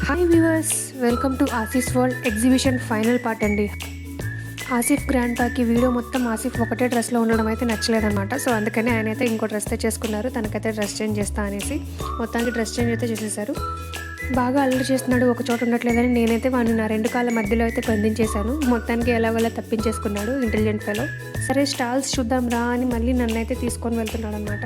Hi viewers, welcome to Asif world exhibition final part అండి. Asif grand పాకి video మొత్తం ఆసిఫ్ ఒకటే డ్రెస్లో ఉండడం అయితే నచ్చలేదన్నమాట. సో అందుకని ఆయన అయితే ఇంకో డ్రెస్ తెచ్చేసుకున్నారు. తనకైతే డ్రెస్ చేంజ్ చేస్తా అనేసి మొత్తానికి డ్రెస్ చేంజ్ అయితే చేసేసారు. బాగా అల్లరి చేస్తున్నాడు, ఒక చోట ఉండట్లేదని నేనైతే వాడిని నా రెండు కాళ్ళ మధ్యలో అయితే బంధించేశాను. మొత్తానికి ఎలాగోలా తప్పించేసుకున్నాడు ఇంటెలిజెంట్ ఫెలో. సరే స్టాల్స్ చూద్దాం రా అని మళ్ళీ నన్నైతే తీసుకొని వెళ్తున్నాడు అనమాట.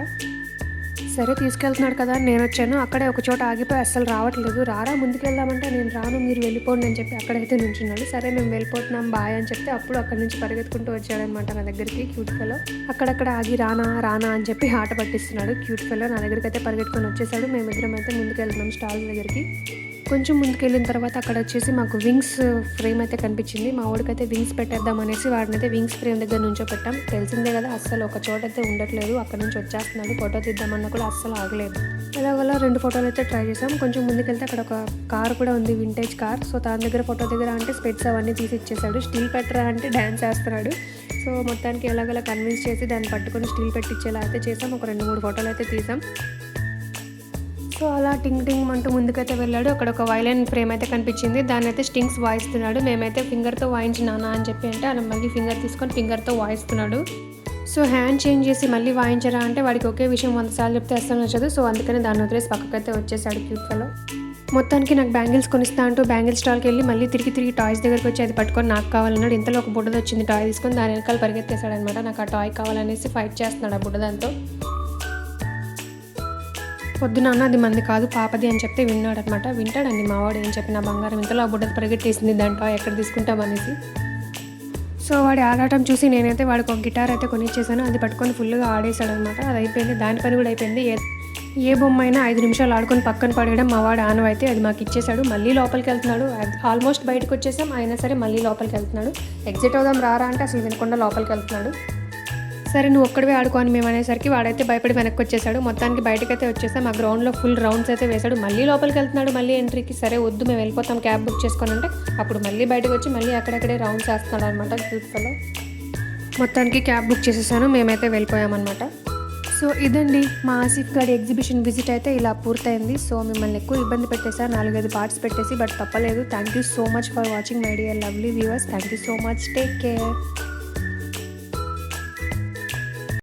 సరే తీసుకెళ్తున్నాడు కదా, నేను వచ్చాను. అక్కడే ఒక చోట ఆగిపోయి అస్సలు రావట్లేదు. రారా ముందుకు వెళ్దామంటే నేను రాను, మీరు వెళ్ళిపోండి అని చెప్పి అక్కడైతే నుంచున్నాడు. సరే మేము వెళ్ళిపోతున్నాం బాయ్ అని చెప్తే అప్పుడు అక్కడ నుంచి పరిగెత్తుకుంటూ వచ్చాడనమాట నా దగ్గరికి క్యూట్ ఫెలో. అక్కడక్కడ ఆగి రానా రానా అని చెప్పి ఆట పట్టిస్తున్నాడు క్యూట్ ఫెలో. నా దగ్గరికి అయితే పరిగెత్తుకొని వచ్చేసాడు. మేమిద్దరం అయితే ముందుకు వెళ్తున్నాం స్టాల్ దగ్గరికి. కొంచెం ముందుకు వెళ్ళిన తర్వాత అక్కడ వచ్చేసి మాకు వింగ్స్ ఫ్రేమ్ అయితే కనిపించింది. మా వాడికైతే వింగ్స్ పెట్టేద్దాం అనేసి వాడినైతే వింగ్స్ ఫ్రేమ్ దగ్గర నుంచో పెట్టాం. తెలిసిందే కదా, అస్సలు ఒక చోట అయితే ఉండట్లేదు. అక్కడ నుంచి వచ్చేస్తున్నాడు. ఫోటో తీద్దామన్నా కూడా అస్సలు ఆగలేదు. ఎలాగోలా 2 ఫోటోలు అయితే ట్రై చేసాం. కొంచెం ముందుకెళ్తే అక్కడ ఒక కార్ కూడా ఉంది, వింటేజ్ కార్. సో తన దగ్గర ఫోటో దగ్గర అంటే స్పెట్స్ అవన్నీ తీసి ఇచ్చేసాడు. స్టిల్ పెట్టరా అంటే డ్యాన్స్ చేస్తున్నాడు. సో మొత్తానికి ఎలాగోలా కన్విన్స్ చేసి దాన్ని పట్టుకొని స్టిల్ పెట్టించేలా అయితే చేసాం. ఒక 2-3 ఫోటోలు అయితే తీసాం. సో అలా టింగ్ టింగ్ అంటూ ముందుకైతే వెళ్ళాడు. అక్కడ ఒక వైలెన్ ఫ్రేమ్ అయితే కనిపించింది. దాన్ని అయితే స్టింగ్స్ వాయిస్తున్నాడు. మేమైతే ఫింగర్తో వాయించినానా అని చెప్పి అంటే అలా మళ్ళీ ఫింగర్ తీసుకొని ఫింగర్తో వాయిస్తున్నాడు. సో హ్యాండ్ చేంజ్ చేసి మళ్ళీ వాయించరా అంటే వాడికి ఒకే విషయం 100 సార్లు చెప్తే అస్సలు నచ్చదు. సో అందుకని దాన్ని వదిలేసి పక్కకైతే వచ్చేసాడు క్యూట్ ఫెలో. మొత్తానికి నాకు బ్యాంగిల్స్ కొనిస్తా అంటూ బ్యాంగిల్ స్టాల్కి వెళ్ళి మళ్ళీ తిరిగి టాయ్స్ దగ్గరికి వచ్చి అది పట్టుకొని నాకు కావాలన్నాడు. ఇంతలో ఒక బుడ్డది వచ్చింది, టాయ్ తీసుకొని దాని వెనకాల పరిగెత్తేసాడు అనమాట. నాకు ఆ టాయ్ కావాలనేసి ఫైట్ చేస్తున్నాడు ఆ బుడ్డదాంతో. పొద్దున అది మంది కాదు పాపది అని చెప్తే విన్నాడు అనమాట. వింటాడండి మావాడు ఏం చెప్పిన బంగారం. ఇంతలో ఆ బుడ్డది పరిగెట్టేసింది దాంట్లో ఎక్కడ తీసుకుంటామనేసి. సో వాడి ఆడటం చూసి నేనైతే వాడికి ఒక గిటార్ అయితే కొనిచ్చేసాను. అది పట్టుకొని ఫుల్గా ఆడేశాడు అనమాట. అది అయిపోయింది, దాని పని కూడా అయిపోయింది. ఏ బొమ్మ అయినా 5 నిమిషాలు ఆడుకొని పక్కన పడేయడం మా వాడు ఆనవైతే అది మాకు ఇచ్చేసాడు. మళ్ళీ లోపలికి వెళ్తున్నాడు. ఆల్మోస్ట్ బయటకు వచ్చేసాం, అయినా సరే మళ్ళీ లోపలికి వెళ్తున్నాడు. ఎగ్జిట్ అవుదాం రారా అంటే అసలు వినకుండా లోపలికి వెళ్తున్నాడు. సరే నువ్వు ఒక్కడివే ఆడుకో అని మేము అనేసరికి వాడైతే భయపడి వెనక్కి వచ్చేసాడు. మొత్తానికి బయటకైతే వచ్చేసాం. ఆ గ్రౌండ్లో ఫుల్ రౌండ్స్ అయితే వేశాడు. మళ్ళీ లోపలికి వెళ్తున్నాడు మళ్ళీ ఎంట్రీకి. సరే వద్దు మేము వెళ్ళిపోతాం క్యాబ్ బుక్ చేసుకొని అంటే అప్పుడు మళ్ళీ బయటకు వచ్చి మళ్ళీ అక్కడక్కడే రౌండ్స్ వేస్తున్నాడు అనమాట క్యూట్ ఫెలో. మొత్తానికి క్యాబ్ బుక్ చేసేసాను, మేమైతే వెళ్ళిపోయామన్నమాట. సో ఇదండి మా ఆసిఫ్ గారి ఎగ్జిబిషన్ విజిట్ అయితే ఇలా పూర్తయింది. సో మిమ్మల్ని ఎక్కువ ఇబ్బంది పెట్టేసా 4-5 పార్ట్స్ పెట్టేసి, బట్ తప్పలేదు. Thank you so much for watching my dear lovely viewers. Thank you so much. Take care.